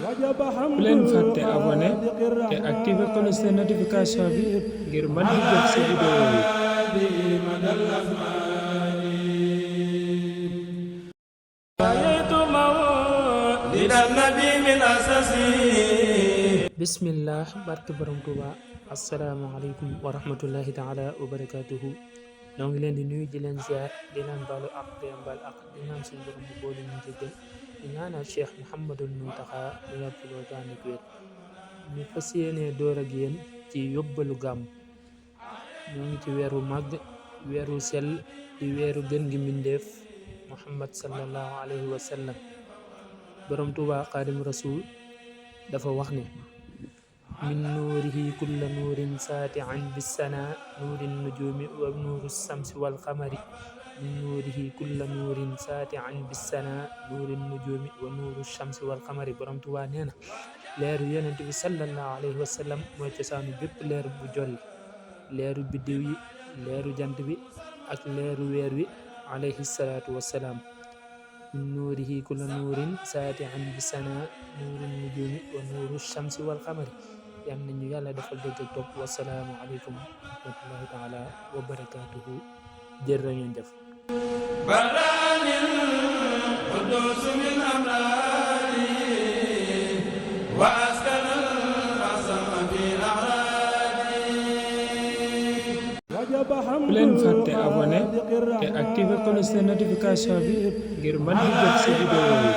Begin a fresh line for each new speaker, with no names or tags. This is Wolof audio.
bu leen fàtte abonné te activé cloche de notification bi ngir mën di jot ci vidéo yi. Bismillah, barke borom Tuuba. Asalaamaaleykum wa rahmatullahi taala wa barakatuhu. ñoo ngi leen di nuyu di leen ziar di leen baalu ak di leen baal ak di ñaan suñu borom bu boole ñu jéggal di ñaanal Cheikh Mouhamadul Muntaxa mu yàgg loo daanu wér. ñu fas yéene door ak yéen ci yóbbalu gàmm. ñoo ngi ci weeru màgg, weeru sell di weeru gën gi mbindeef Muhammad sallallahu alayhi wa sallam. borom Tuuba Xaadim Rasul dafa wax ne min nuurihi kulla nuurin saati'an bissana nuurin nujumi wa nuuru samsi wal qamari min nuurihi kulla nuurin saati'an bissana nuurin nujumi wa nuuru samsi wal qamari. borom Tuuba nee na leeru yonent bi sallallahu alayhi wa sallam mooy cosaanu bépp leer bu jolli, leeru biddiw yi, leeru jant bi ak leeru weer wi alayhi salaatu wassalaam. min nuurihi kulla nuurin saati'an bissana nuurin nujumi wa nuuru samsi wal qamari. yal nañu yàlla defal dégg ak topp. wasalaamu aleykum wa rahmatullahi taala wa barakaatuhu. jërë ngeen jëf. bu leen fàtte abonné te activé cloche de notification bi ngir mën di jot ci vidéo yi.